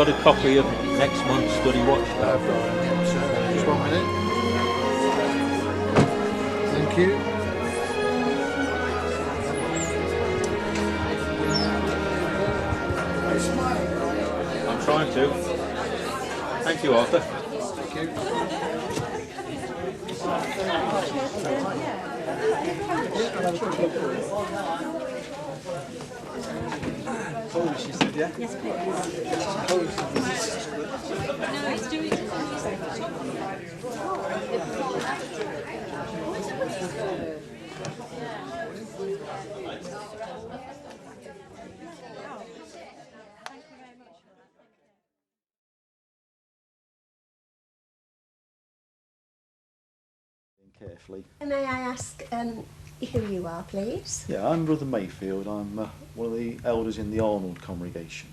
got a copy of next month's study watchdog? Just 1 minute. Thank you. I'm trying to. Thank you, Arthur. Thank you. Polish, you said, yeah? Yes, please. No, it's doing it. Carefully. May I ask who you are, please? Yeah, I'm Brother Mayfield. I'm one of the elders in the Arnold congregation.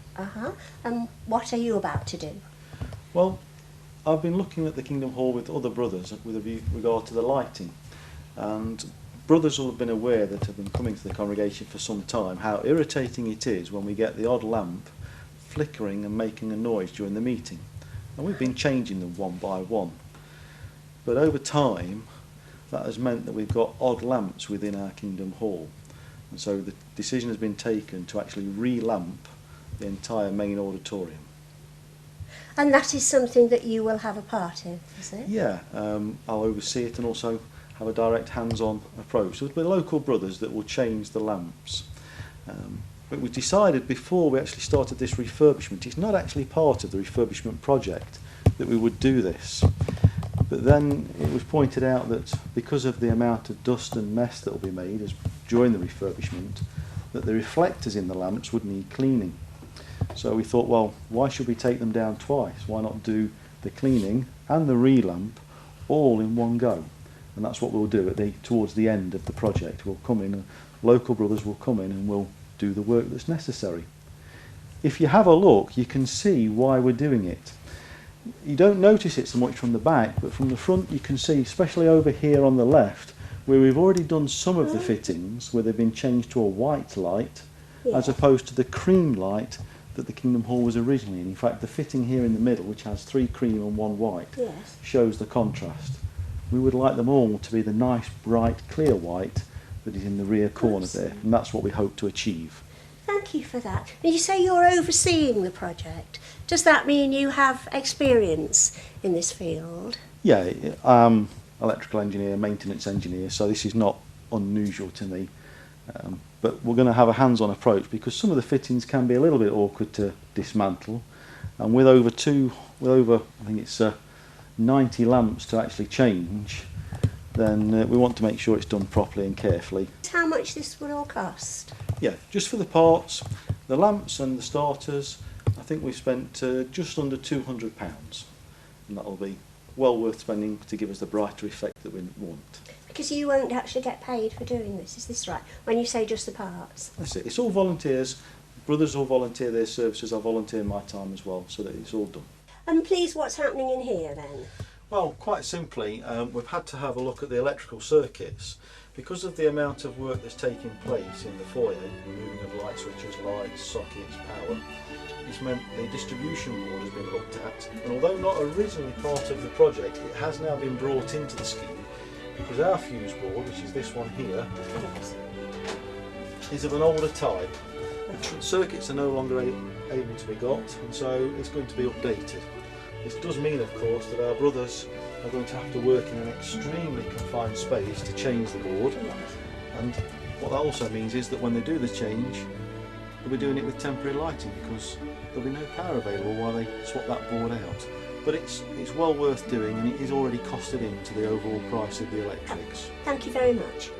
And what are you about to do? Well, I've been looking at the Kingdom Hall with other brothers with regard to the lighting, and brothers will have been aware that have been coming to the congregation for some time how irritating it is when we get the odd lamp flickering and making a noise during the meeting, and we've been changing them one by one. But over time, that has meant that we've got odd lamps within our Kingdom Hall, and so the decision has been taken to actually re-lamp the entire main auditorium. And that is something that you will have a part in, is it? Yeah, I'll oversee it and also have a direct hands-on approach. So it'll be local brothers that will change the lamps. But we decided before we actually started this refurbishment, it's not actually part of the refurbishment project that we would do this. But then it was pointed out that because of the amount of dust and mess that will be made during the refurbishment, that the reflectors in the lamps would need cleaning. So we thought, well, why should we take them down twice? Why not do the cleaning and the re-lamp all in one go? And that's what we'll do towards the end of the project. We'll come in, local brothers will come in and we'll do the work that's necessary. If you have a look, you can see why we're doing it. You don't notice it so much from the back, but from the front you can see, especially over here on the left, where we've already done some of the fittings, where they've been changed to a white light, as opposed to the cream light that the Kingdom Hall was originally in. In fact, the fitting here in the middle, which has 3 cream and 1 white, shows the contrast. We would like them all to be the nice, bright, clear white that is in the rear corner there, and that's what we hope to achieve. Thank you for that. And you say you're overseeing the project. Does that mean you have experience in this field? Yeah, I'm electrical engineer, maintenance engineer, so this is not unusual to me. But we're going to have a hands-on approach because some of the fittings can be a little bit awkward to dismantle, and with over I think it's 90 lamps to actually change, then we want to make sure it's done properly and carefully. How much this would all cost? Yeah, just for the parts, the lamps and the starters, I think we've spent just under £200, and that'll be well worth spending to give us the brighter effect that we want. Because you won't actually get paid for doing this, is this right? When you say just the parts? That's it. It's all volunteers. Brothers will volunteer their services. I volunteer my time as well, so that it's all done. And please, what's happening in here then? Well, quite simply, we've had to have a look at the electrical circuits. Because of the amount of work that's taking place in the foyer, removing of light switches, lights, sockets, power, it's meant the distribution board has been looked at, and although not originally part of the project, it has now been brought into the scheme because our fuse board, which is this one here, is of an older type. The circuits are no longer able to be got, and so it's going to be updated. This does mean, of course, that our brothers are going to have to work in an extremely confined space to change the board, and what that also means is that when they do the change, they'll be doing it with temporary lighting because there'll be no power available while they swap that board out. But it's well worth doing, and it is already costed into the overall price of the electrics. Thank you very much.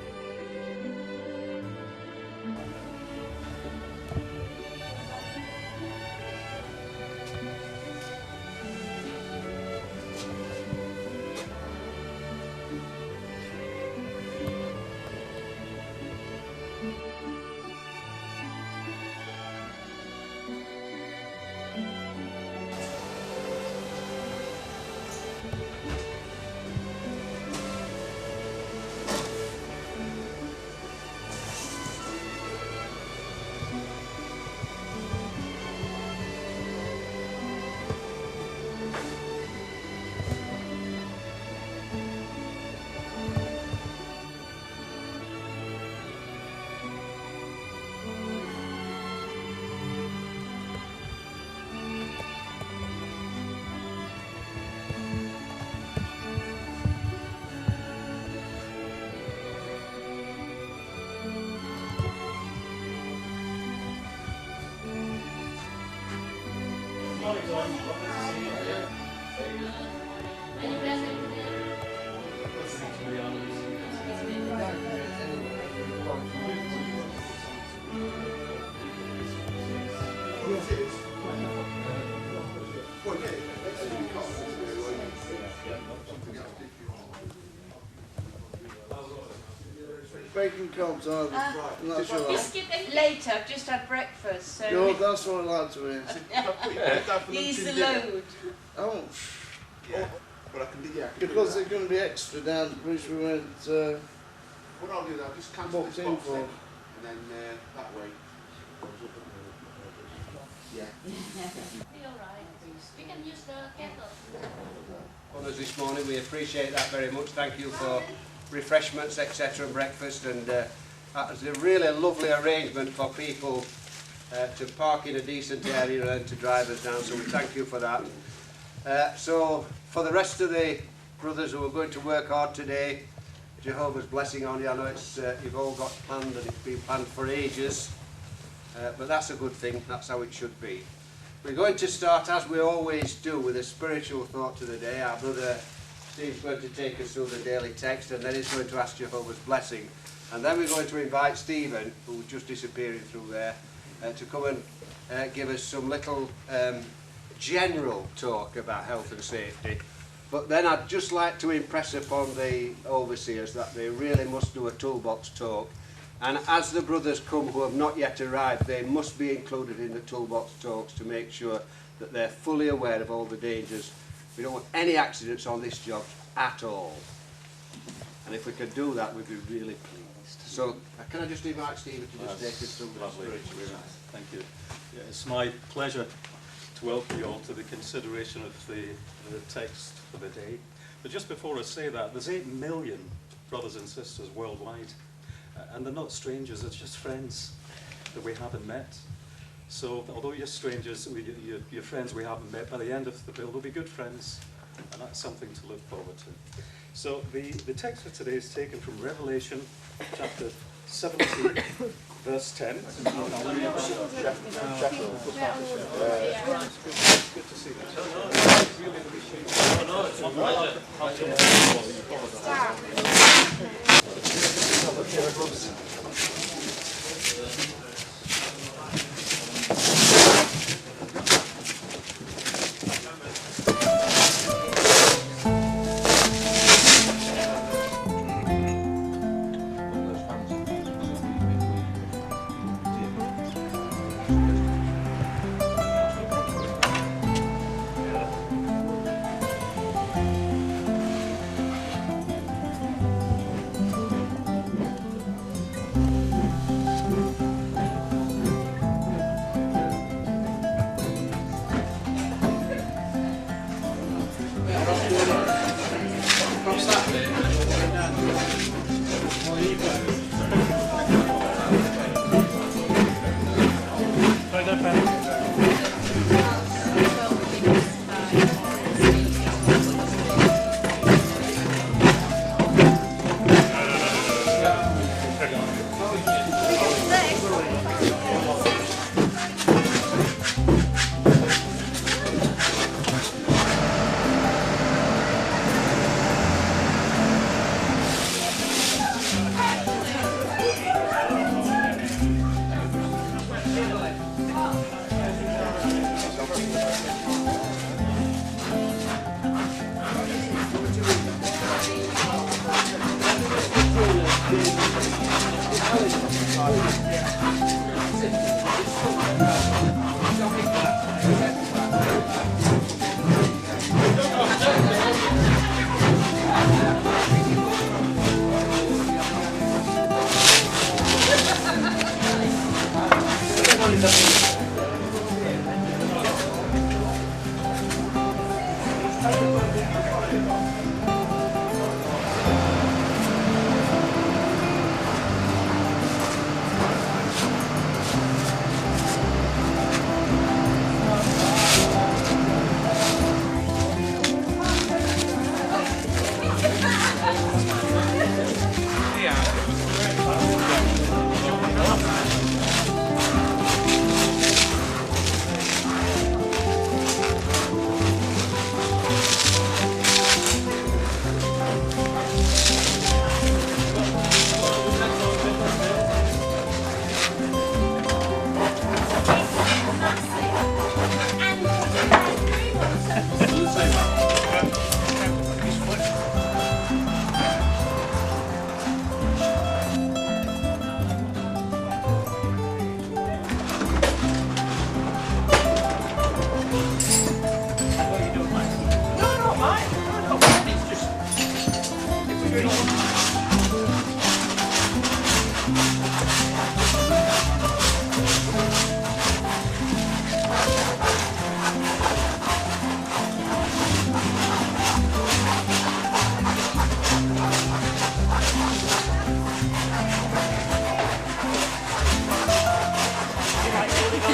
Bacon cobs are that's all right. Biscuit later, I've just had breakfast, so Yo, that's what I like to hear. he's the load. Oh, Yeah. But I can do, yeah. because they're going to be extra down which we went What I'll do, I'll just cancel booked this in box for. then, and then that way. Yeah. Be alright. We can use the kettle. On us this morning, we appreciate that very much. Thank you for refreshments, etc., and breakfast, and that was a really lovely arrangement for people to park in a decent area and to drive us down, so we thank you for that. So for the rest of the brothers who are going to work hard today, Jehovah's blessing on you. I know it's you've all got planned and it's been planned for ages, but that's a good thing. That's how it should be. We're going to start, as we always do, with a spiritual thought of the day. Our brother Steve's going to take us through the daily text, and then he's going to ask Jehovah's blessing. And then we're going to invite Stephen, who's just disappearing through there, to come and give us some little general talk about health and safety. But then I'd just like to impress upon the overseers that they really must do a toolbox talk. And as the brothers come who have not yet arrived, they must be included in the toolbox talks to make sure that they're fully aware of all the dangers. We don't want any accidents on this job at all. And if we could do that, we'd be really pleased. So, can I just invite Stephen to just take us through the spiritual side? Thank you. Yeah, it's my pleasure to welcome you all to the consideration of the text for the day. But just before I say that, there's 8 million brothers and sisters worldwide. And they're not strangers, it's just friends that we haven't met. So although you're strangers, you're friends we haven't met, by the end of the bill, we'll be good friends. And that's something to look forward to. So the text for today is taken from Revelation chapter 17, verse 10. Good to see you. Really appreciate it.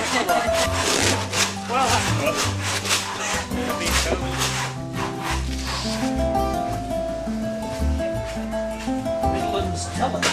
Well, that's good. Been covered. Midlands talent.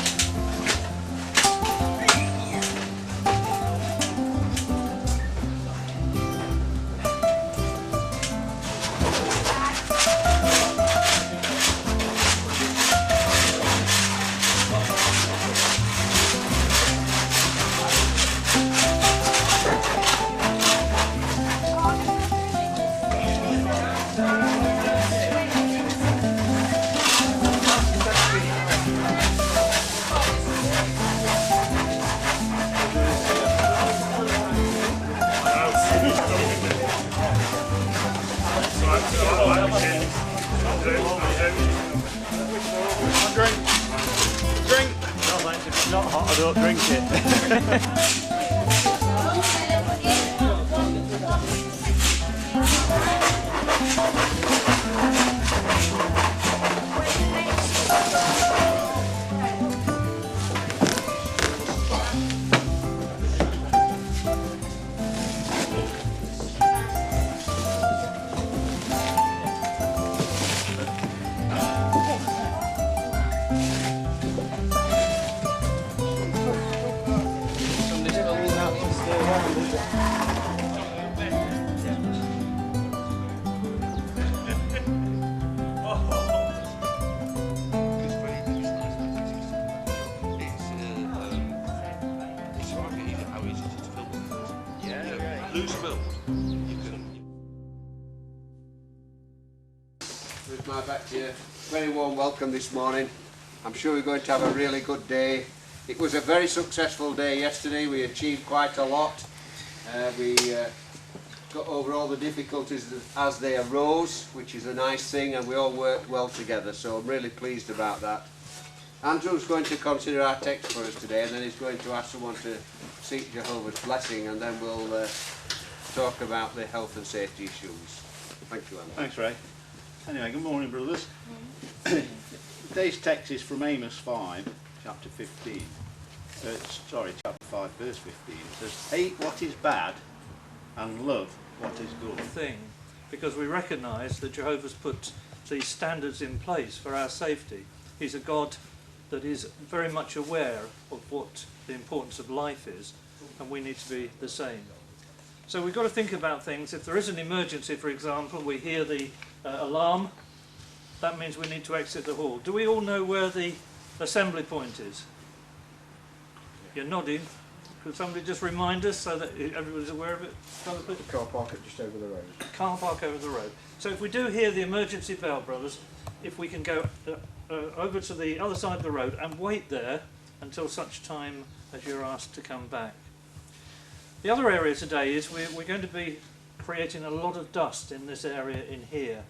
Not hot, I don't drink it. Loose build. You can. With my back to you, very warm welcome this morning. I'm sure we're going to have a really good day. It was a very successful day yesterday. We achieved quite a lot. We got over all the difficulties as they arose, which is a nice thing, and we all worked well together, so I'm really pleased about that. Andrew's going to consider our text for us today, and then he's going to ask someone to seek Jehovah's blessing, and then we'll talk about the health and safety issues. Thank you, Andrew. Thanks, Ray. Anyway, good morning, brothers. Today's text is from Amos 5, chapter 15. Chapter 5, verse 15. It says, "Hate what is bad and love what is good." Thing, because we recognise that Jehovah's put these standards in place for our safety. He's a God that is very much aware of what the importance of life is, and we need to be the same. So we've got to think about things. If there is an emergency, for example, we hear the alarm, that means we need to exit the hall. Do we all know where the assembly point is? You're nodding. Could somebody just remind us so that everybody's aware of it? The car park just over the road. Car park over the road. So if we do hear the emergency bell, brothers, if we can go over to the other side of the road and wait there until such time as you're asked to come back. The other area today is we're going to be creating a lot of dust in this area in here.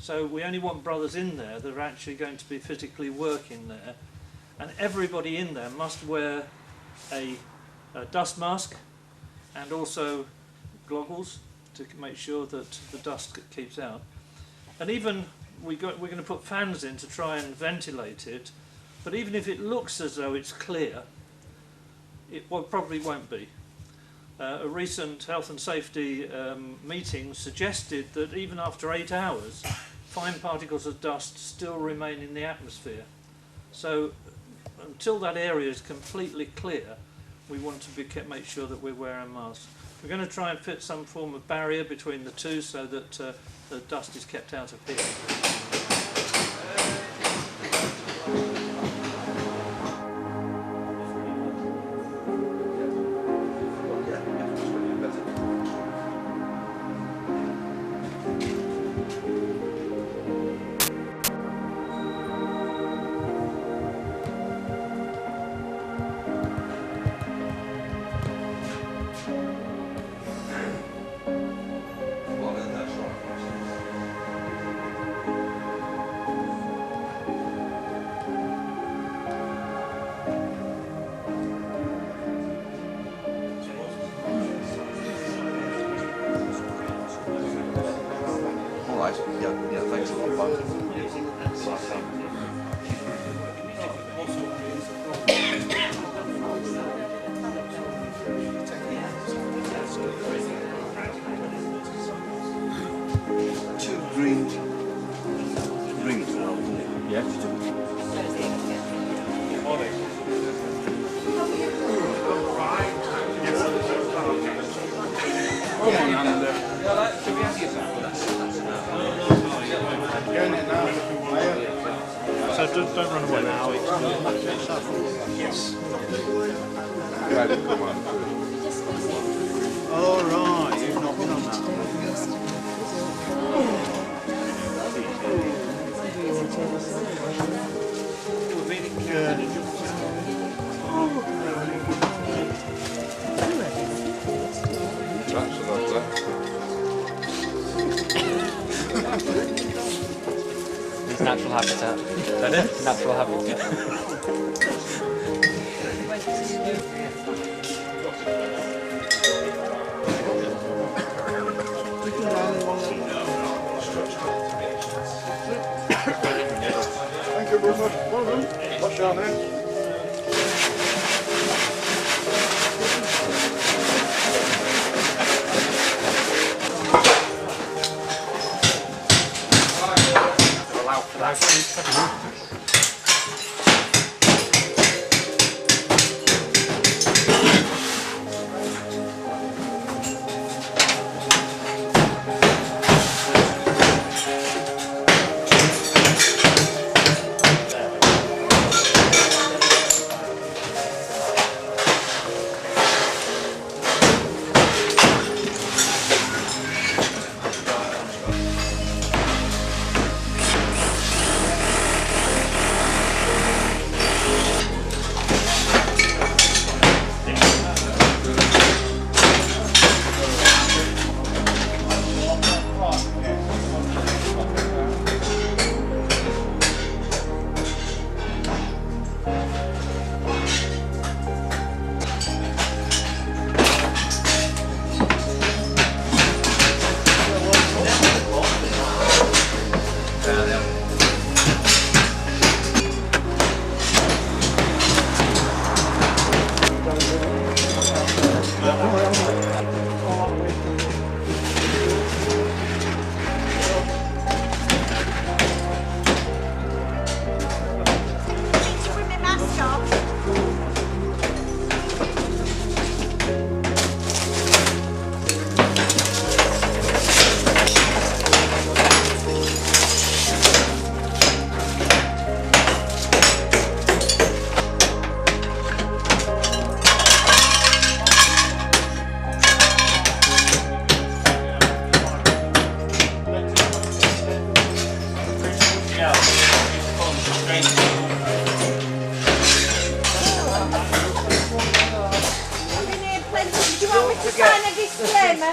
So we only want brothers in there that are actually going to be physically working there. And everybody in there must wear a dust mask and also goggles to make sure that the dust keeps out. And even we're going to put fans in to try and ventilate it, but even if it looks as though it's clear, it probably won't be. A recent health and safety meeting suggested that even after 8 hours, fine particles of dust still remain in the atmosphere. So until that area is completely clear, we want to make sure that we're wearing masks. We're going to try and fit some form of barrier between the two so that the dust is kept out of here. Yeah, thanks a lot, Bob. don't run away now. Yes. All right, you've not been on that. His natural habitat. Natural habitat. Thank you very much. Well done. Wash your hands. Allow for that.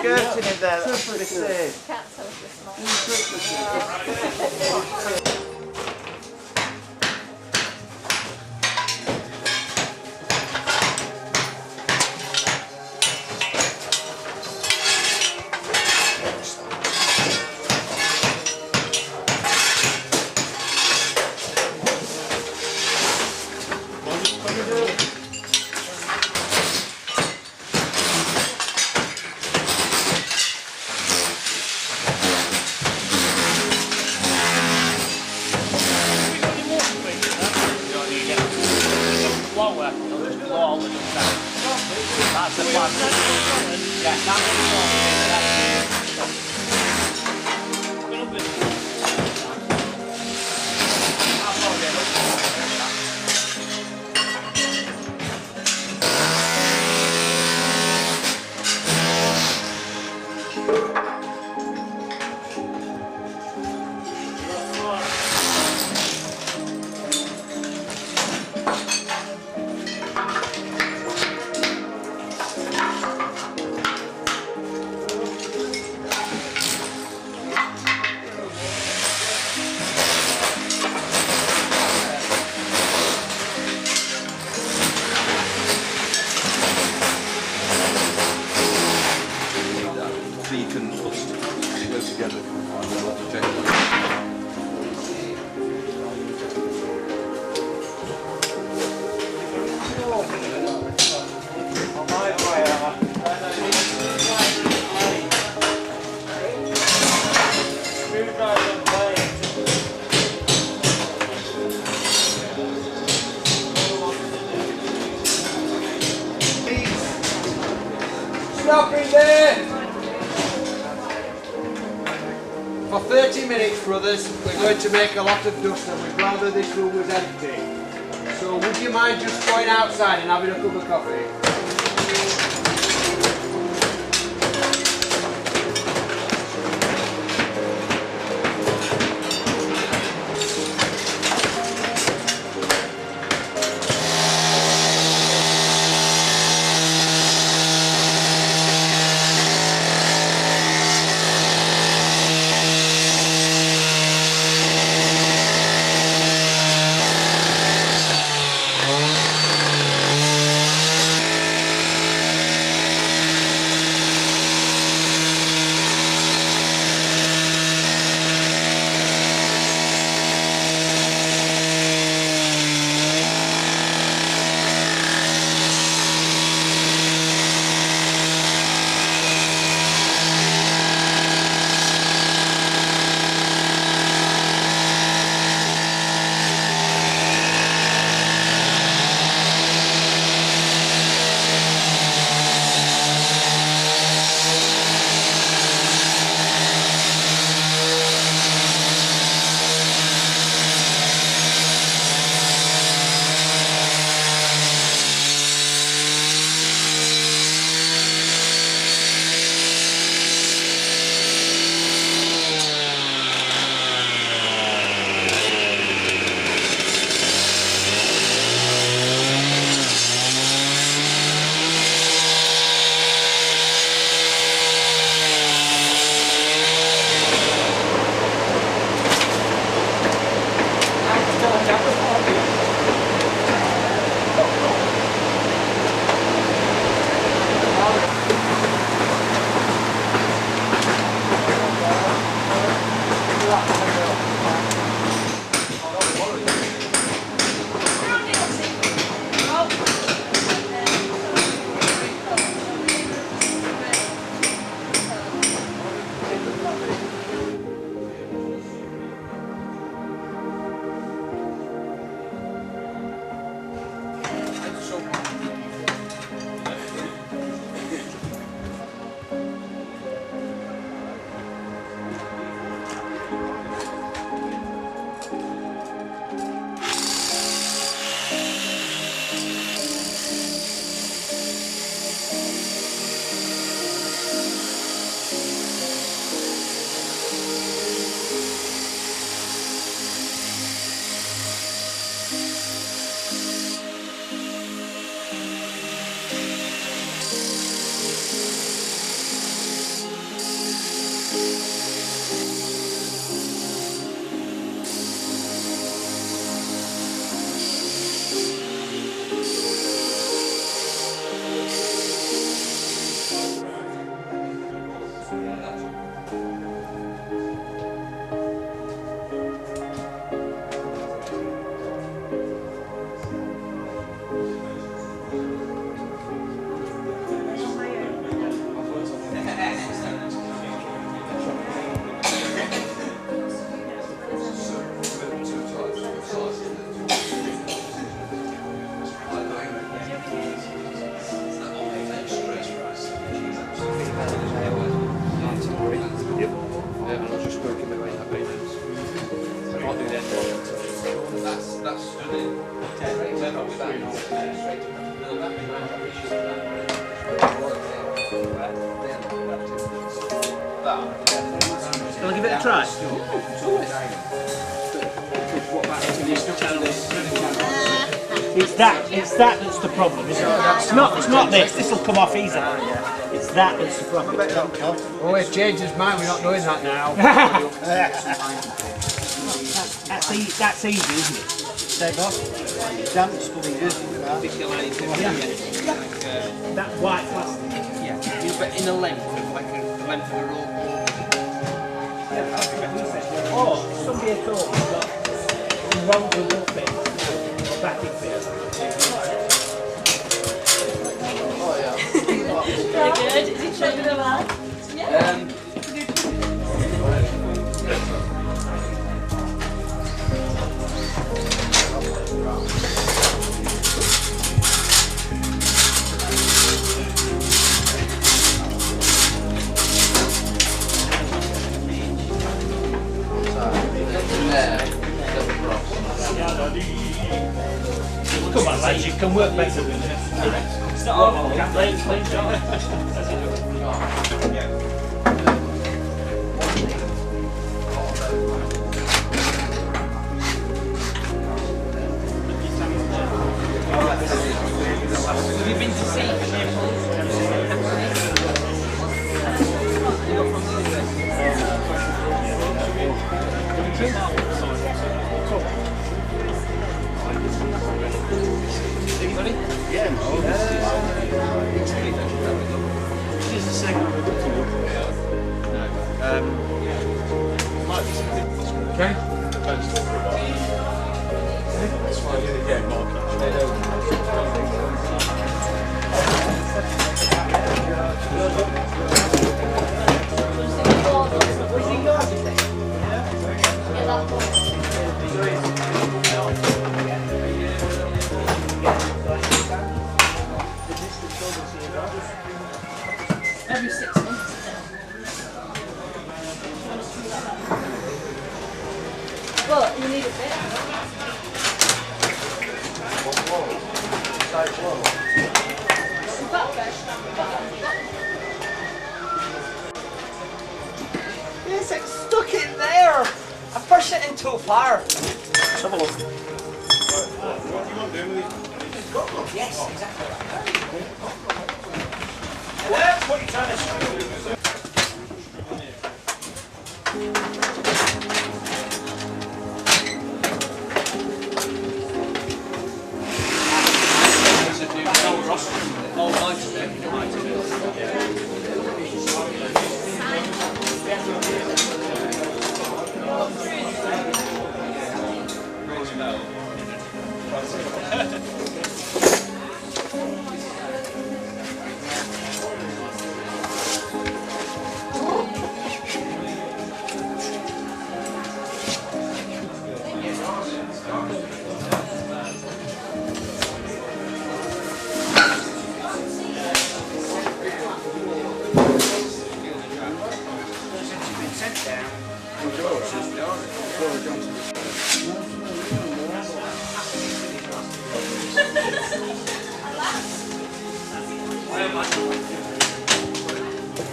Skirting in there, that's what it says. That's the plan. Yeah, Stop in there! For 30 minutes, brothers, we're going to make a lot of dust and we'd rather this room was empty. So would you mind just going outside and having a cup of coffee? I'll give it a try. It's that that's the problem, isn't it? It's not this. This will come off easy. It's that that's the problem. Oh, he's changed his mind. We're not doing that now. That's easy, isn't it? Take off. Damp's coming good. That white plastic. Yeah, but in a length, like the length of a roll. Or somebody at all got rolled the wool bit or backing bit. Good. Is it showing the well? Yeah. can work better with it. It's not all plain job. Have you been to see Okay. That's fine. Yeah, Every 6 months. Well, you need a bit. Yes, it's stuck in there. I pushed it in too far. Let's have a look. what do you want to do with these? Yes, exactly. What are you trying to show?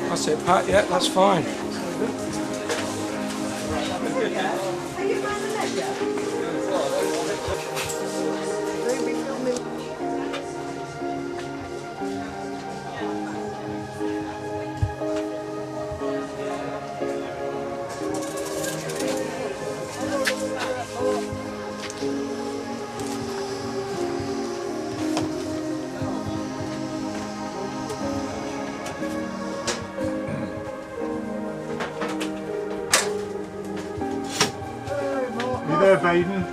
That's it, Pat. Yeah, that's fine. You there, Baden?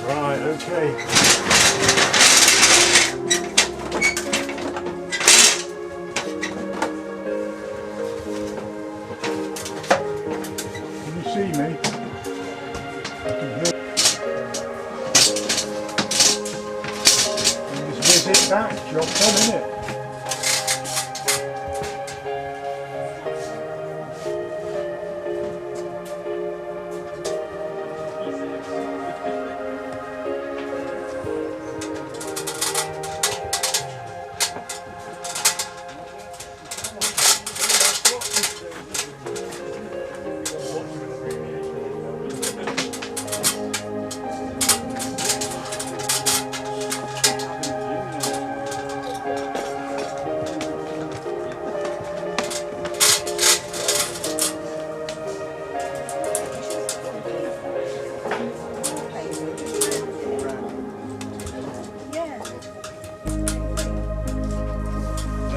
Right, okay. Can you see me? I can hear. And just visit back, job done, innit?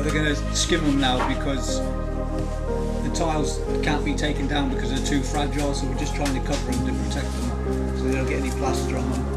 They're going to skim them now because the tiles can't be taken down because they're too fragile, so we're just trying to cover them to protect them so they don't get any plaster on them.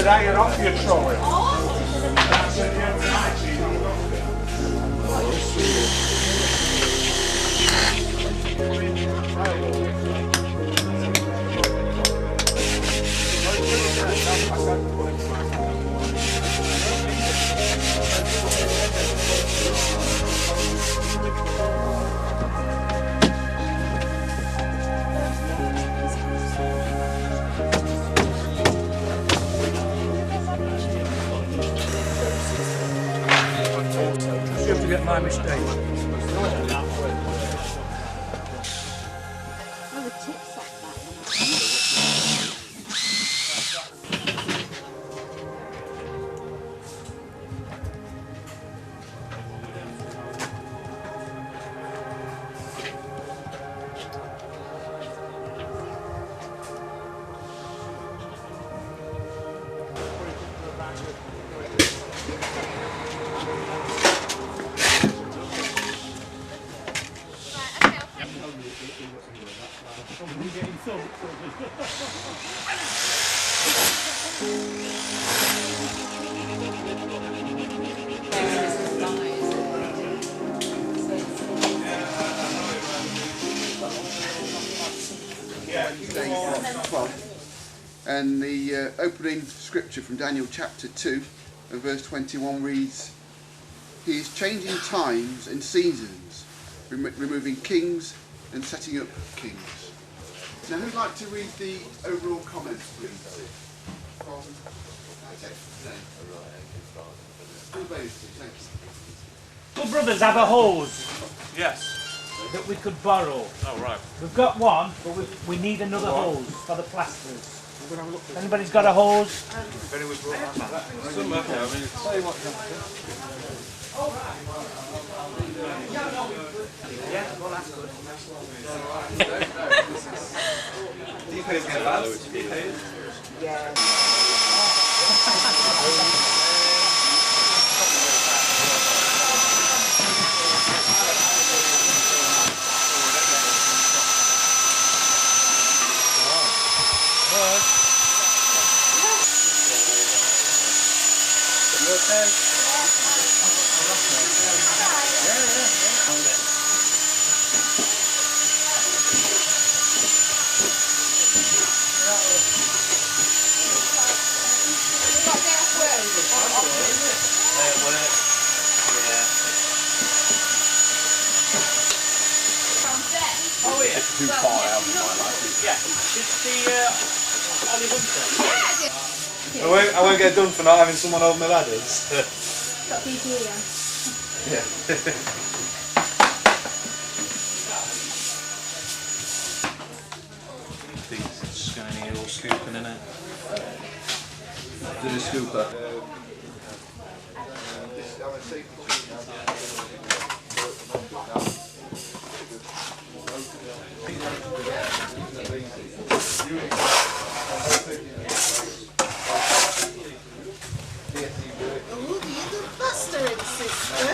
to hang off your trolley. That's it, yeah. You have to get my mistake. And the opening scripture from Daniel chapter 2 and verse 21 reads, "He is changing times and seasons, removing kings and setting up kings." Now, who'd like to read the overall comments, please? Thank you. Good brothers have a hose Yes. that we could borrow. Oh, right. We've got one, but we need another hose for the plasters. Anybody's got a hose? Some of them, I mean, say what Yeah, well that's good. Do you pay for advance? Do you pay? Yeah. Too far out of my life. Yeah, it's the Ollie Hunter. I won't get done for not having someone over my ladders. Got BT again. Big shiny old scooping in it. To the scooper. Oh, the other bastard sister.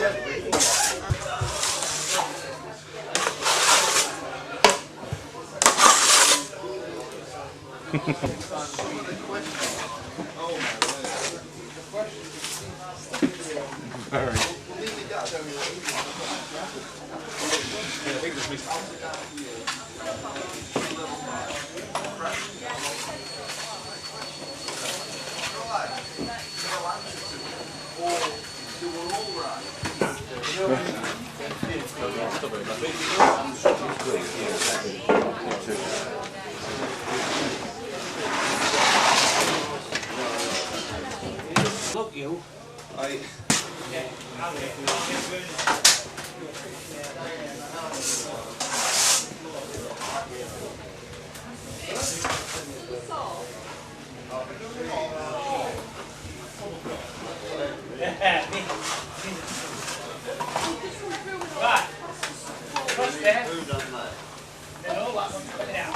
Look, you. Right. Cross there. Then all that one's coming out.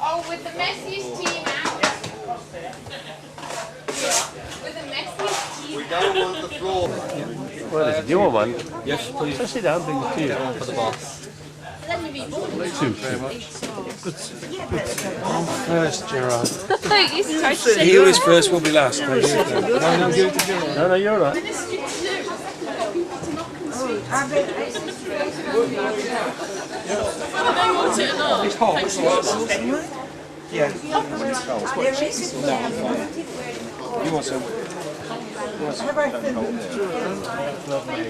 Oh, with the messiest team out. Cross there. With the messiest team We don't want the floor. Well, do you want one? Yes, please. So sit down, bring the tea. For the boss. Let me I'm first, Gerard. He He who is first will be last. No, give it to Gerard. No, you're all right. It's hot. Yeah. No, I'm fine. You want some?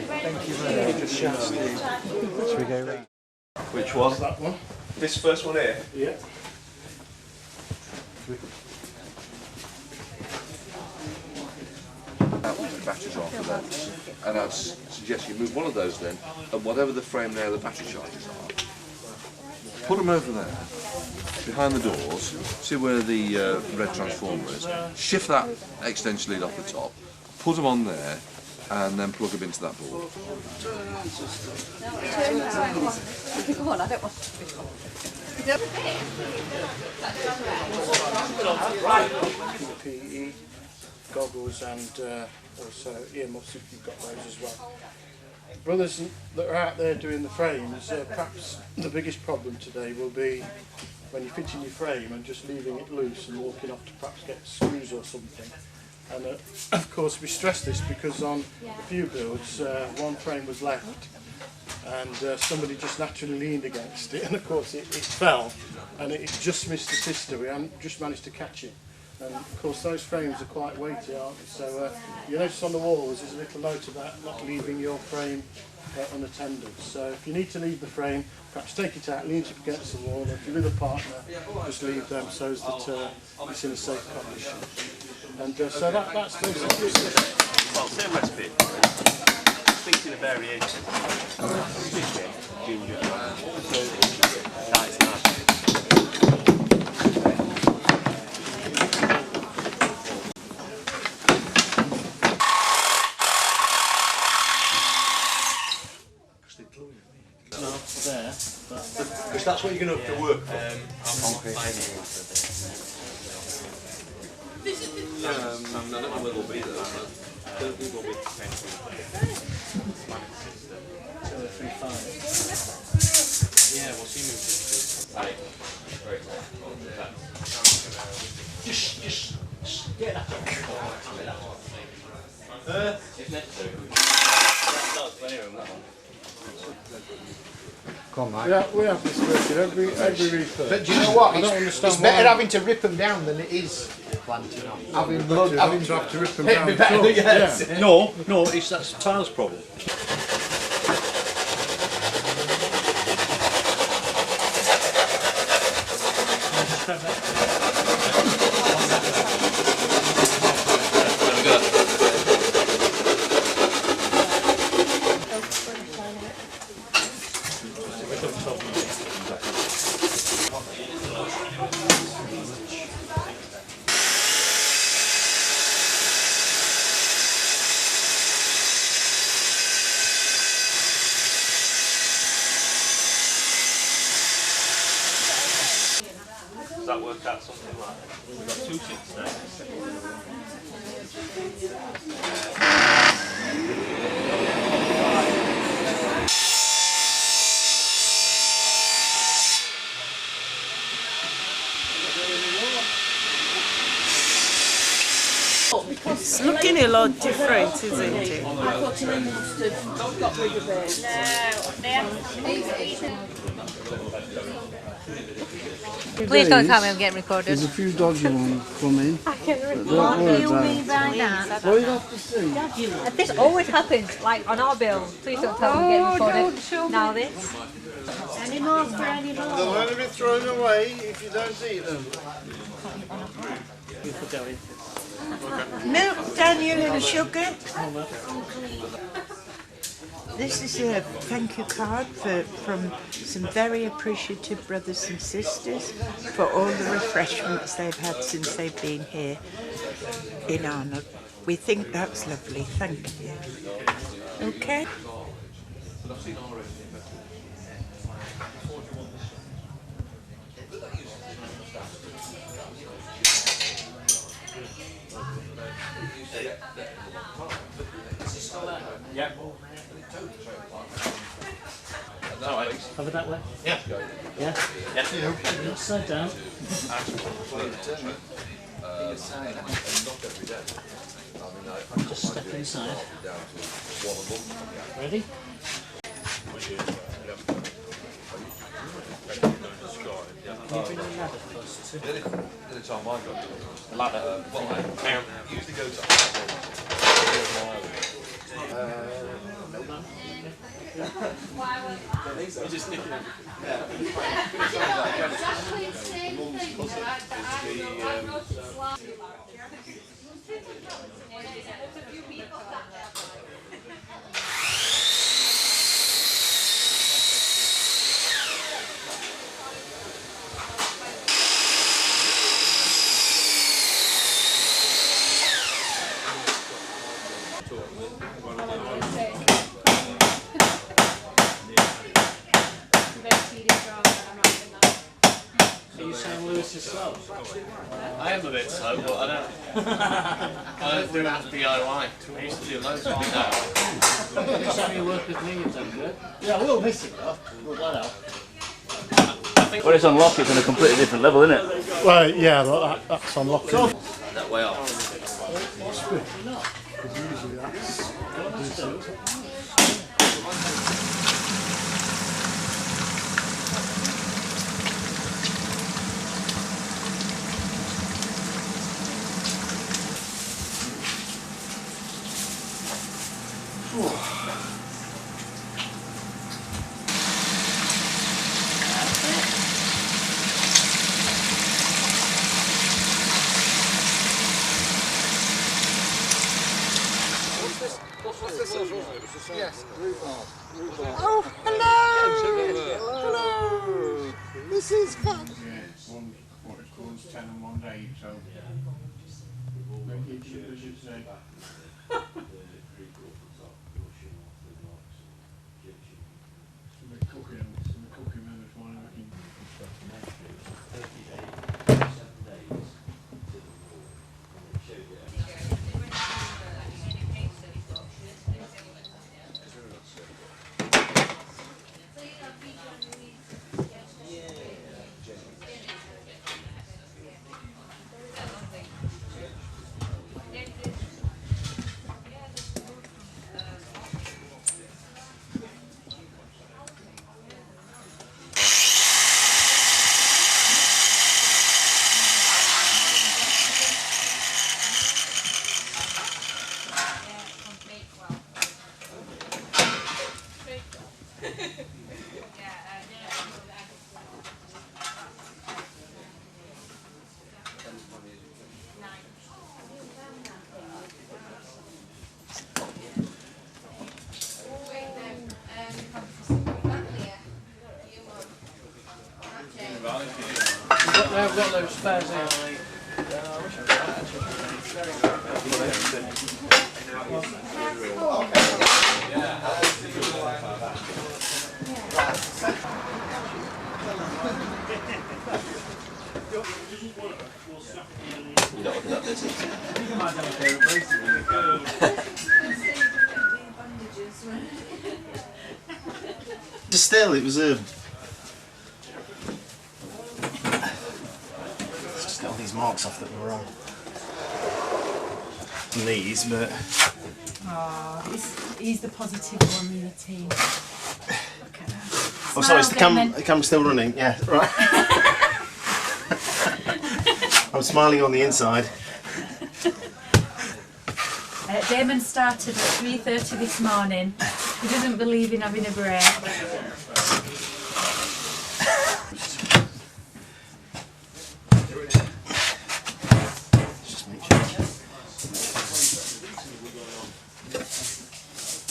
Thank you very much. Should we go round? Which one? That one? This first one here? Yeah. The batteries are for those. And I'd suggest you move one of those then, and whatever the frame now the battery chargers are, put them over there, behind the doors, see where the red transformer is, shift that extension lead off the top, put them on there, and then plug them into that board. Go on, I don't want to PE, goggles and also earmuffs if you've got those as well. Brothers that are out there doing the frames, perhaps the biggest problem today will be when you're fitting your frame and just leaving it loose and walking off to perhaps get screws or something. And of course we stress this because on a few builds one frame was left and somebody just naturally leaned against it, and of course it fell and it just missed the sister. We hadn't just managed to catch it. And of course those frames are quite weighty, aren't they? So you notice on the walls there's a little note about not leaving your frame unattended. So if you need to leave the frame, perhaps take it out, lean it against the wall, or if you're with a partner, just leave them so that it's in a safe condition. And so that's basically it. Well, same recipe. Things in a variation. Nice. There, because that's what you're going to have to work for. I'm not a little bit. Yeah, well, she moved just get that. If necessary. Come on, yeah, we have this working every refurb. But do you know what? I don't understand it's better why. having to rip them down than it is planting up. Having blood, You having have to rip them It'd down. be better, at all. yes. Yeah. No, it's that's tiles problem. Does that work out something like that? We've got 2 seats there. It's looking a lot different, isn't it? I thought you must have got rid of it. No, they haven't. Please don't tell me I'm getting recorded. There's a few dodgy ones coming. I can Don't record worry you about me it. right now. Well, you have to see. This always happens, like on our bill. Please don't tell me I'm getting recorded. Now this. Any more for any more? They'll only be thrown away if you don't eat them. Milk, Daniel, and sugar. This is a thank you card from some very appreciative brothers and sisters for all the refreshments they've had since they've been here in Arnold. We think that's lovely, thank you. Okay? Yeah. Alright. Over that way? Yeah. Yeah? Yeah. Upside down. Just step inside. Ready? Can you bring the ladder first? The only time I got The ladder. well, I usually go to You're just nicking it. Are you saying Lewis is slow? I am a bit slow, but I don't do enough DIY. I used to do loads of it now. Next time you work with me, you've done good. Yeah, we'll miss it though. We'll let out. When it's unlocked, it's on a completely different level, isn't it? Well, yeah, that's unlocked. That way off. It's good. Because usually that's decent. Yes, rhubarb. Oh, hello! Hello! This is fun. Yeah, one, what it calls 10 and 1 day, so make it as you say. Some cooking with this one, I reckon. I've got those spares here. You don't look at that distance. Just still, it was just got all these marks off that were on these, but Oh, he's the positive one in the team. oh, sorry, is the camera's still running? Yeah, right. I'm smiling on the inside. Damon started at 3:30 this morning. He doesn't believe in having a break. Just make sure.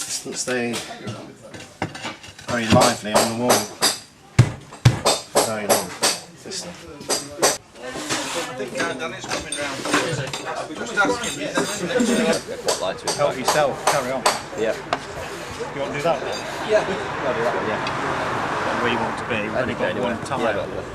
Doesn't stay very lively on the wall very long. Just I think Danny's coming round. We just asking you. Help yourself, carry on. Yeah. You want to do that one? Yeah. I'll do that one, yeah. Where you want to be, we've only got one time. Yeah, I got one.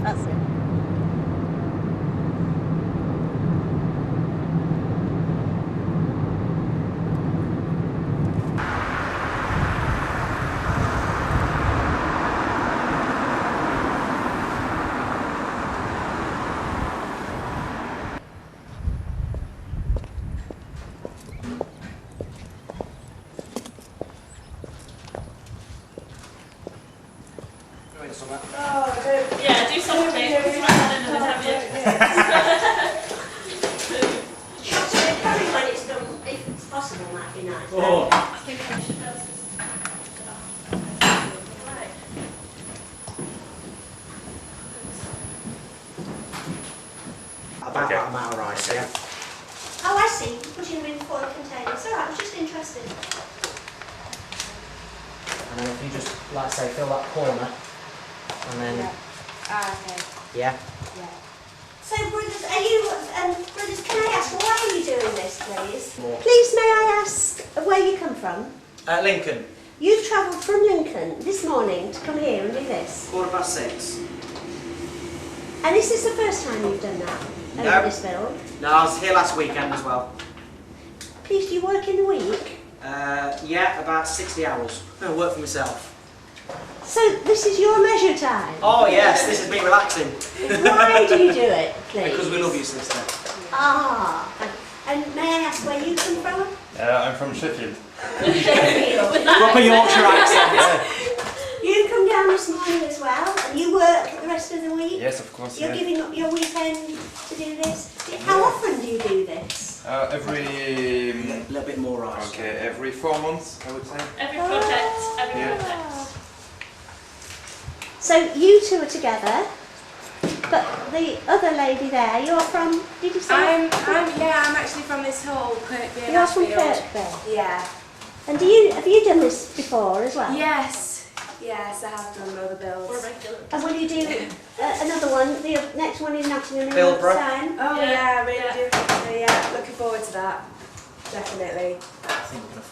That's it. Yeah, do something. It's not had another, have you? Chocolate curry when it's done, if it's possible, might be nice. I think I should have. About that amount of rice, yeah. Oh, I see. Putting them in foil containers. All right, I was just interested. And then if you just, like say, fill that corner, and then, Okay. yeah. Yeah. So, brothers, brothers, can I ask why are you doing this, please? More. Please, may I ask where you come from? Lincoln, You've travelled from Lincoln this morning to come here and do this. 6:15. And is this the first time you've done that over No. this build? No, I was here last weekend as well. Please, do you work in the week? Yeah, about 60 hours. I work for myself. So, this is your leisure time? Oh yes, this is me relaxing. Why do you do it, please? Because we love you, sister. Ah, and may I ask where you come from? I'm from Sheffield. Sheffield. Proper Yorkshire accent. You come down this morning as well, and you work the rest of the week? Yes, of course. You're Yeah. giving up your weekend to do this? How often do you do this? Every A little bit more rice. okay, every 4 months, I would say. Every project, every Yeah. project. So you two are together, but the other lady there, you're from, did you say? I'm actually from this whole Kirkby and You're from Ashfield. Kirkby? Yeah. And have you done this before as well? Yes, I have done other builds. And will you do another one, the next one in Nottingham in a Philbrook. month's time? Oh yeah, I really do. Yeah, looking forward to that. Definitely.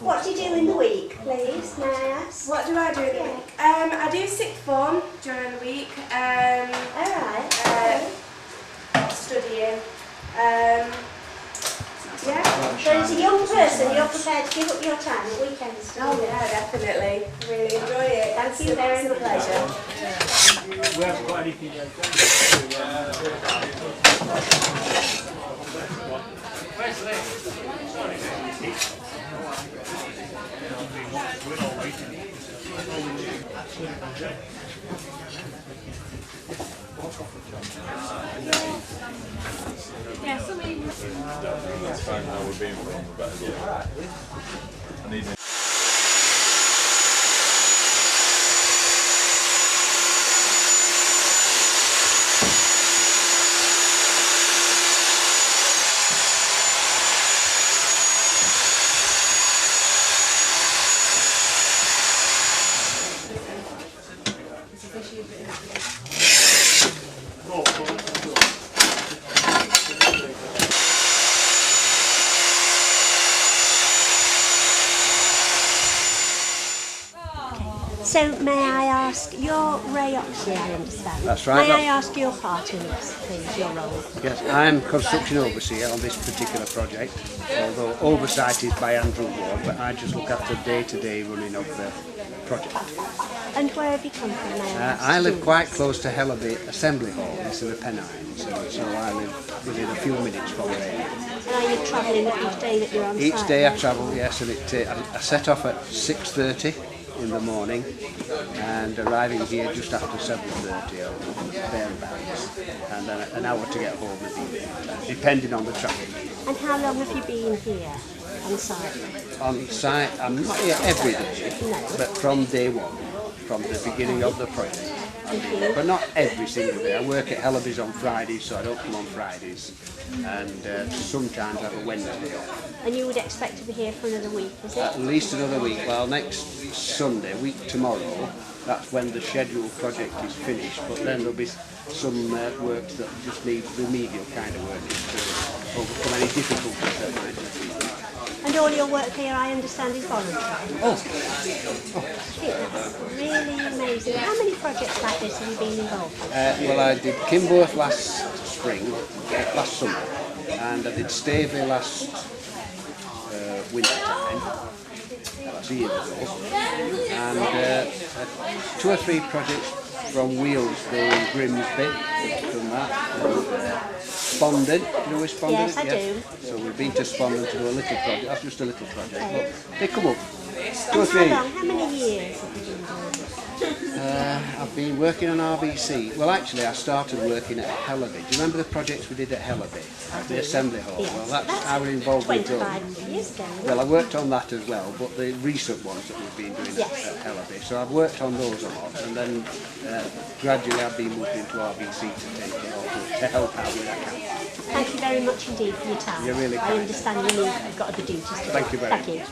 What do you do in the week, please, may I ask? What do I do in the week? I do sixth form during the week. Alright. Studying. Yeah. So as a young person, you're prepared to give up your time at weekends? Oh yeah, definitely. Really enjoy it. Thank you very much. Pleasure. We haven't got anything else. Where's Lee? Sorry, we're all waiting. Yeah, somebody. That's fine. Now we're being from about a year. I need. So may I ask, you're Ray Oxley, I understand. That's right. May I ask your part in this, please, your role? Yes, I'm construction overseer on this particular project, although oversight is by Andrew Ward, but I just look after day-to-day running of the project. And where have you come from, may I ask? I live quite close to Hellaby Assembly Hall, this is the Pennines, so I live within a few minutes from there. And are you travelling each day that you're on site? Each day I travel, yes, and I set off at 6:30 in the morning and arriving here just after 7:30 or thereabouts, and then an hour to get home, depending on the traffic. And how long have you been here on site? On site, I'm not here every day, but from day one, from the beginning of the project. But not every single day. I work at Hellaby's on Fridays, so I don't come on Fridays, and sometimes I have a Wednesday off. And you would expect to be here for another week, is it? At least another week. Well, next Sunday, week tomorrow, that's when the scheduled project is finished, but then there'll be some works that just need remedial kind of work to overcome any difficulties that might have been. And all your work here, I understand, is voluntary. Oh. I think that's really amazing. How many projects like this have you been involved in? Well, I did Kimberworth last spring, last summer, and I did Staveley last winter time. That's a year ago. And 2 or 3 projects from Wheelsville and Grimsby. Done that. And, Spondon, do you know where Spondon Yes, is? I do. So we've been to Spondon to do a little project. That's just a little project, but they come up. 2 or And 3. how long? How many years have you been doing this? I've been working on RBC. Well, actually, I started working at Hellaby. Do you remember the projects we did at Hellaby? The Assembly Hall? Yes. Well, that's how we're involved with those. 25 years ago. Well, I worked on that as well, but the recent ones that we've been doing Yes. at Hellaby. So I've worked on those a lot, and then gradually I've been moved into RBC to take it on, to help out where I can. Thank you very much indeed for your time. You're really I kind. understand you've got other duties to do. Thank you very Thank much. you.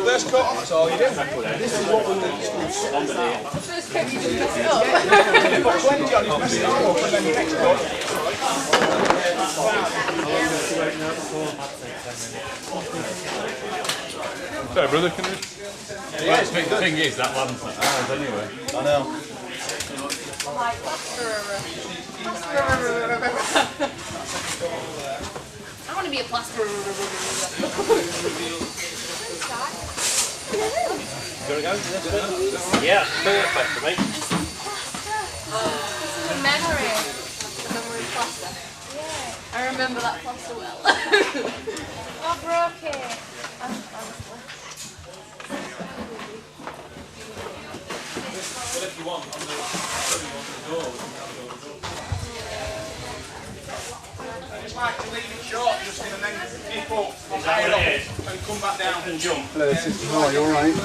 First cut, that's all you do. This is what we're going to discuss on the day. First cut, you just mess it up. You've got 20 on, you mess it up, and then the next cut. Sorry, brother, can you? Yeah, the thing is, that one's not ours anyway. I know. I want to be a plasterer. You want to go to this bit? Yeah, perfect for me. This is a memory. A memory of plaster. Yeah. I remember that plaster well. I broke it. Well, if you want, on the door, we can have it over the door. I just like to leave it short, just and then dip up, higher up, and come back down and jump. Hello, sister. Hi, you alright? I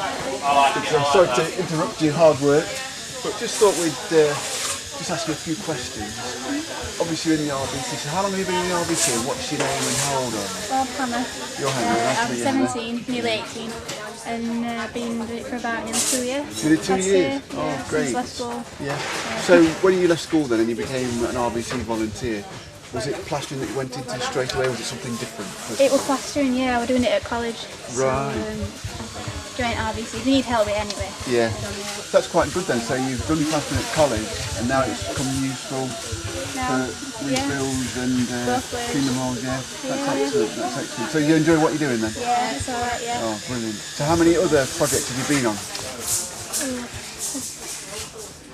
like it. Sorry to interrupt your hard work, but just thought we'd just ask you a few questions. Obviously, you're in the RBC, so how long have you been in the RBC? What's your name and how old are you? Bob Hammer. You're Henry, nice to I'm meet you, Henry. 17, nearly 18, and I've been doing it for about nearly 2 years. You did 2 Last years? year, Oh, yeah, great. Since left school. Yeah. So when you left school then and you became an RBC volunteer, was it plastering that you went into straight away or was it something different? It was plastering, yeah, I was doing it at college. So, Right. I joined RBC. If you need help with it anyway. Yeah. That's quite good then. So you've done plastering at college and now it's become useful for rebuilds and Kingdom Halls, yeah. That's excellent, that's excellent. So you enjoy what you're doing then? Yeah, it's alright, yeah. Oh, brilliant. So how many other projects have you been on?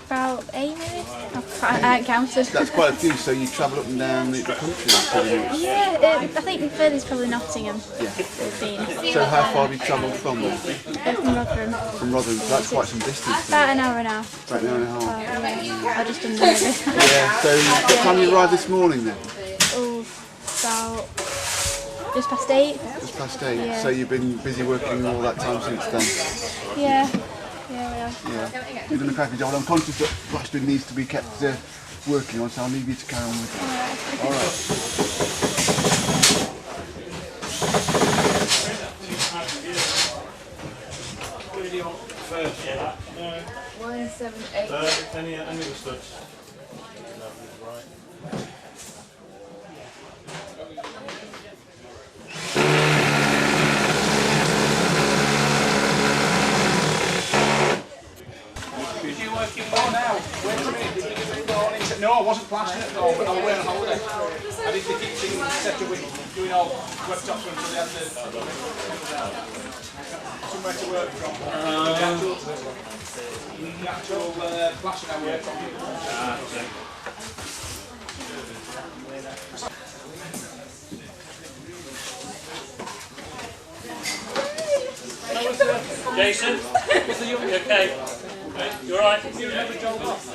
About 8 maybe? I haven't counted. That's quite a few, so you travel up and down the country. Yeah, I think the furthest is probably Nottingham. Yeah. 15. So how far have you travelled from there? From Rotherham. From Rotherham, so that's quite some distance. About an hour and a half. About an hour and a half. Yeah, I just done the movie. Yeah, so what time you arrived this morning then? Oh, about just past 8. Just past 8. Yeah. So you've been busy working all that time since then? Yeah. Yeah, we are. Yeah. You've done a cracking job. Well, I'm conscious that plastering needs to be kept working on, so I'll leave you to carry on with it. All right. Who do you want first? 1, 7, 8. Any of the studs? Right. Is you working more now? Where's it? No, I wasn't plastering at all, but I was away on holiday. I did the kitchen setup with doing all worktops until they had somewhere to work from. The actual plastering I worked on. Jason, what's the young? Okay. You alright? You remember John Ross?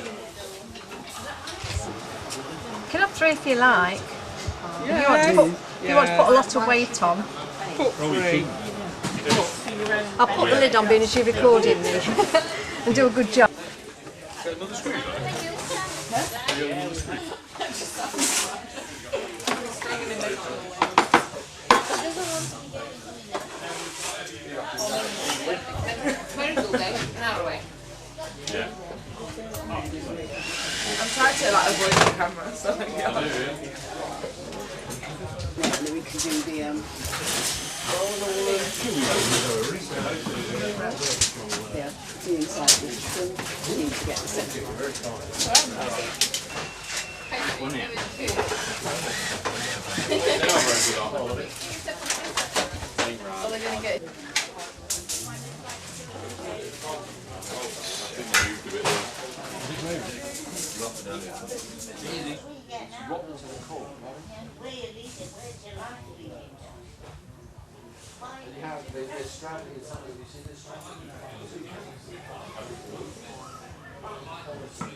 can have 3 if you like. Yeah. If you want to put a lot of weight on. Put 3. I'll put the lid on being as you're recording me and do a good job. Yeah. I'm trying to like avoid the camera, so Yeah. and then we can do the yeah, the inside of the trim. We need to get the centre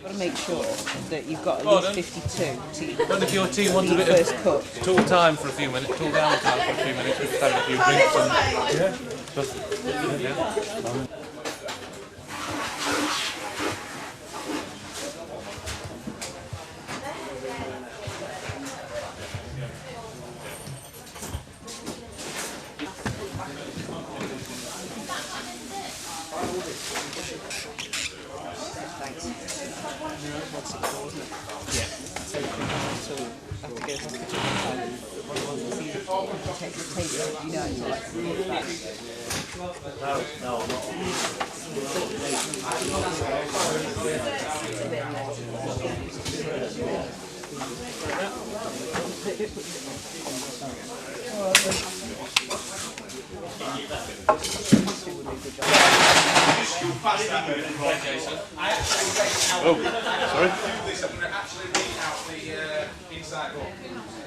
Got to make sure that you've got at least 52 to But if your team wants a bit first of cut. tool time for a few minutes, tool down time for a few minutes, we can have a few drinks and yeah. Oh, sorry? I'm going to actually read out the inside book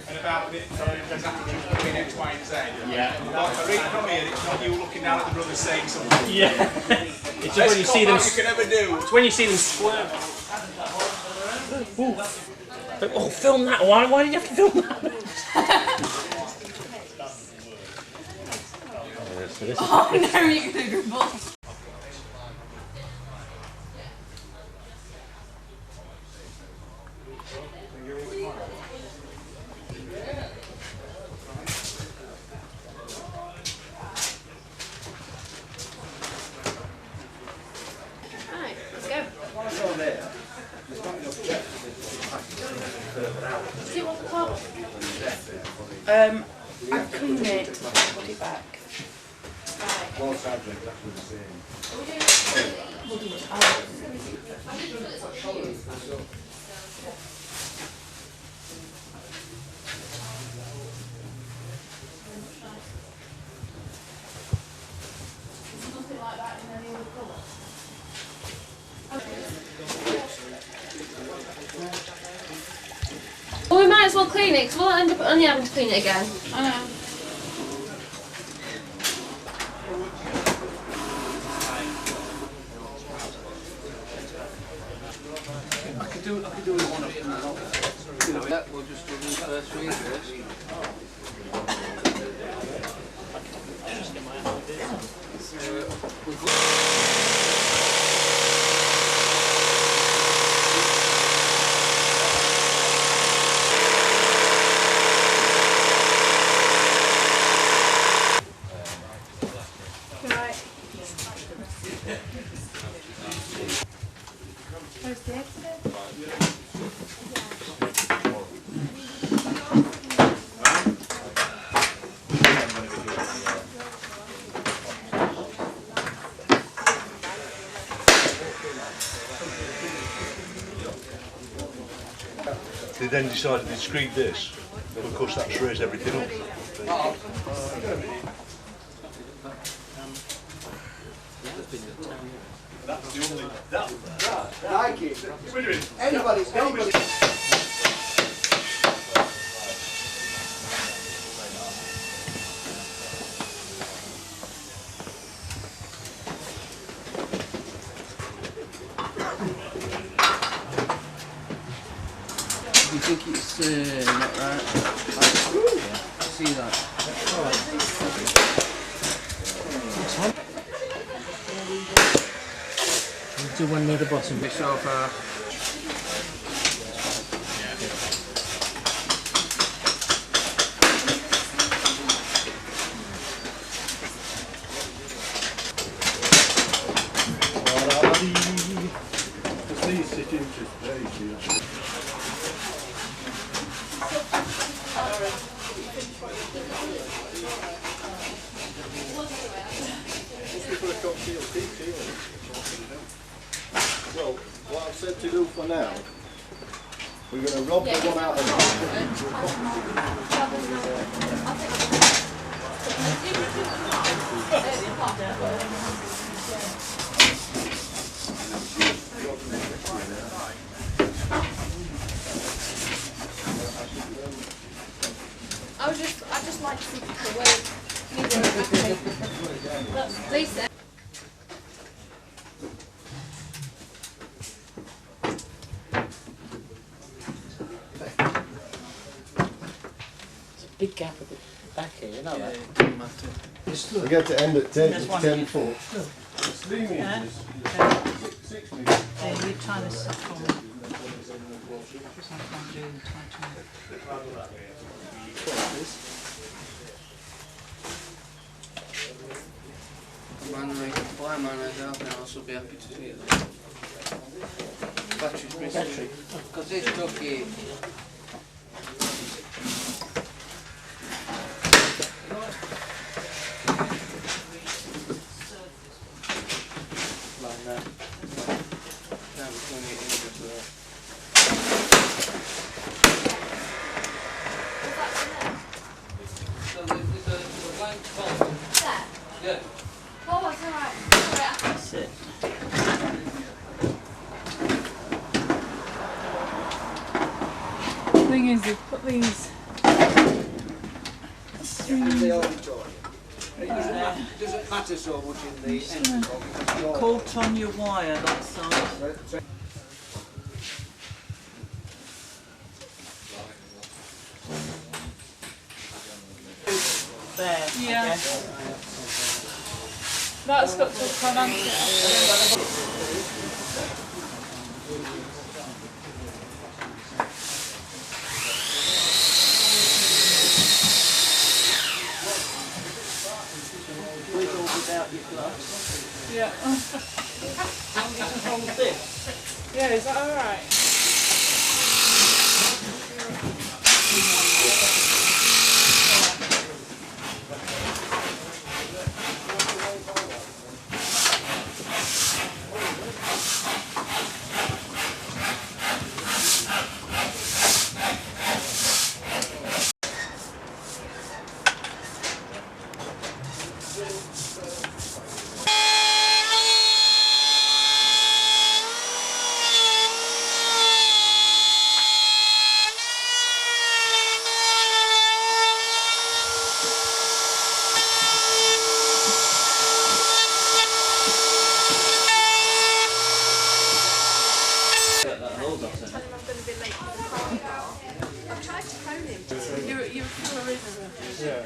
and about the exactly between X, Y and Z. Yeah. But I read from here, it's not you looking down at the brothers saying something. Yeah. It's just when you see them. You can ever do. It's when you see them squirm. Oh, film that one. Why did you have to film that? Oh no, you're going to grumble. Right, let's go. Do you want the top? I clean it, put it back. We'll do it. Well, we might as well clean it because we'll end up only having to clean it again. I know. I could do it one up and then off. Yeah, we'll just do the first read first. Where's the exit? They then decided to screed this, but of course that throws everything up. That's the only. That. Like it. Anybody. Do you think it's That's not right. I see that. Do one near the bottom. Bit so far. Because these sit into place here. Well, what I've said to do for now, we're going to rob the one out of I just like to see the way Lisa. Big gap at the back here, you know that? It doesn't matter. We get to end at 10 foot. Yeah. Yeah, you're trying to suck on it. Because I can't do the tight Man, like, why man, I will also be happy to see it. Battery's missing. Because it's stuck here. Like that. Now we're going to get into that. So there's a blank column. There? Yeah. Oh, that's alright. That's it. The thing is, they put these strings. It doesn't matter so much in the end. Caught on your wire, that side. There, Yeah. I guess. That's got to pronounce it. With or without your gloves. Yeah. What's wrong with this? Yeah, is that alright? I've tried to phone him. You're a killer, isn't it? Yeah.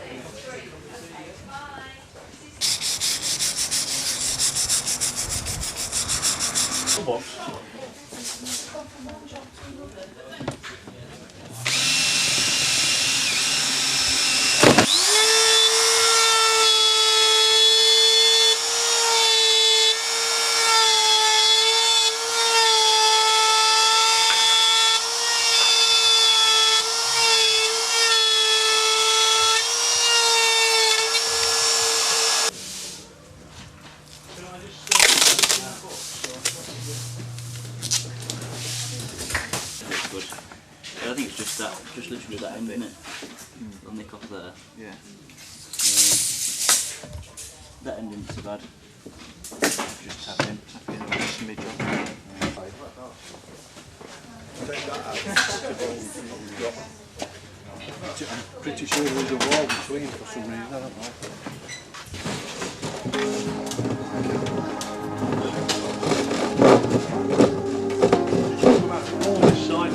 Good. I think it's just that, just literally that end, isn't it? They'll nick off there. Yeah. That end isn't so bad. Just tap in a smidge on. I'm pretty sure there's a wall between for some reason, I don't know. All this side,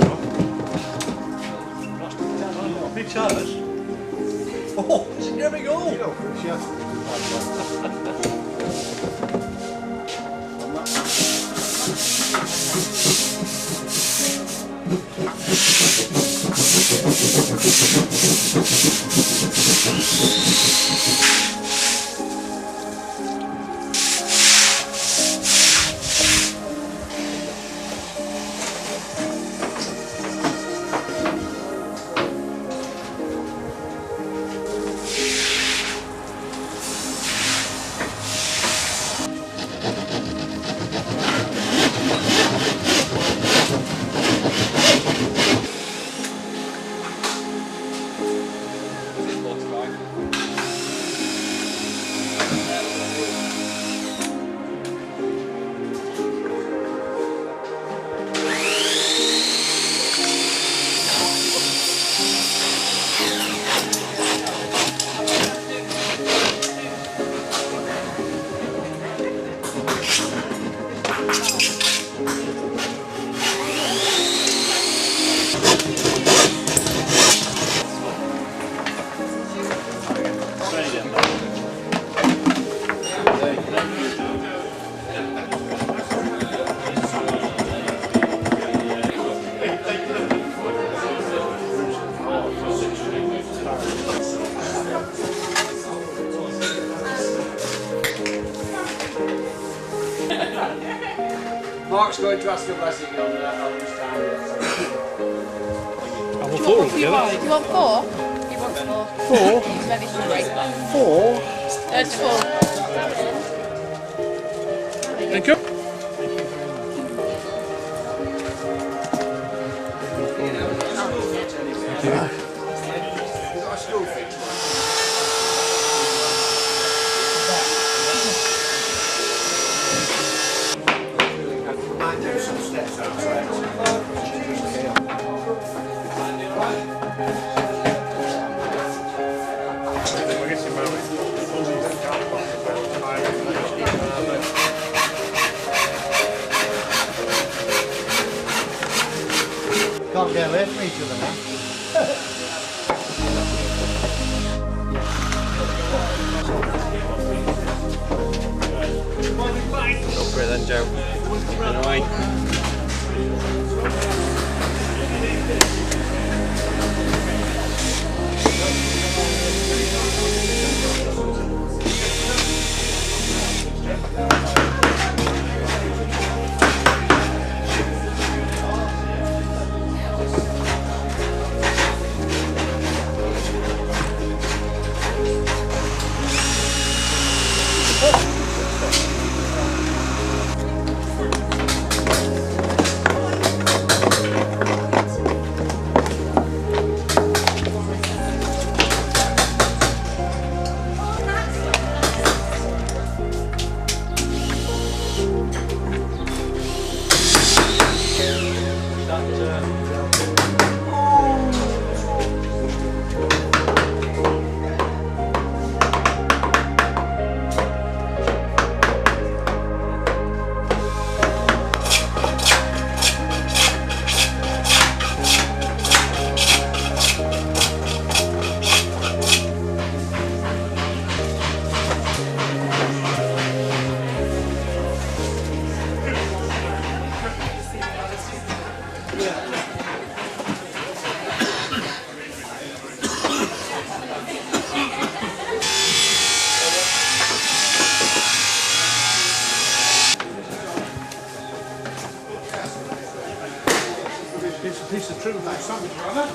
Mark's going to ask a blessing on the stand. I want four together. You want four? He wants four. Four? He's very hungry. Four? It's four. Thank you. Can't get away from each other now. Go for it then, Joe. Get away. It's a piece of truth like sandwich, rather.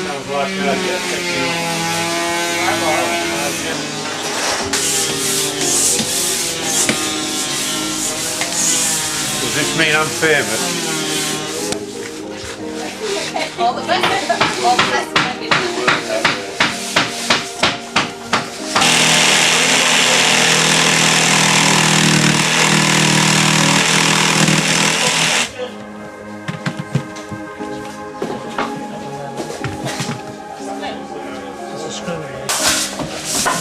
Sounds like Does this mean I'm favourite? All the best. All the best. It's a screw.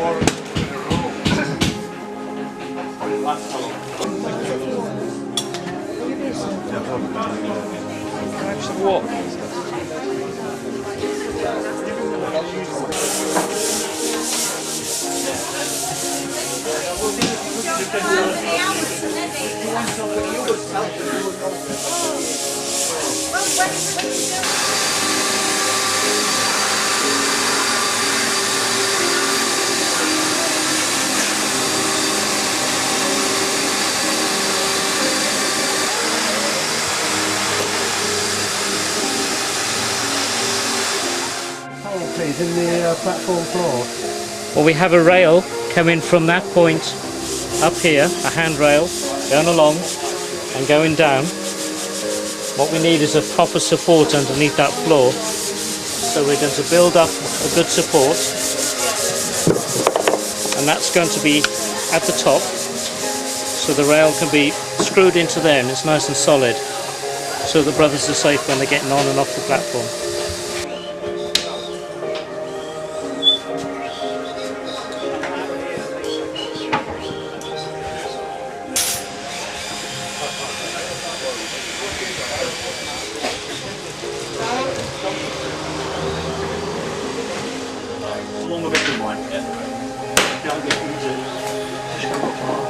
What? Please, in the platform floor. Well, we have a rail coming from that point up here, a handrail going along and going down. What we need is a proper support underneath that floor. So we're going to build up a good support, and that's going to be at the top, so the rail can be screwed into there and it's nice and solid, so the brothers are safe when they're getting on and off the platform. Along with it, mine. Don't get into just come apart.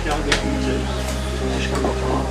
Don't get into just come apart.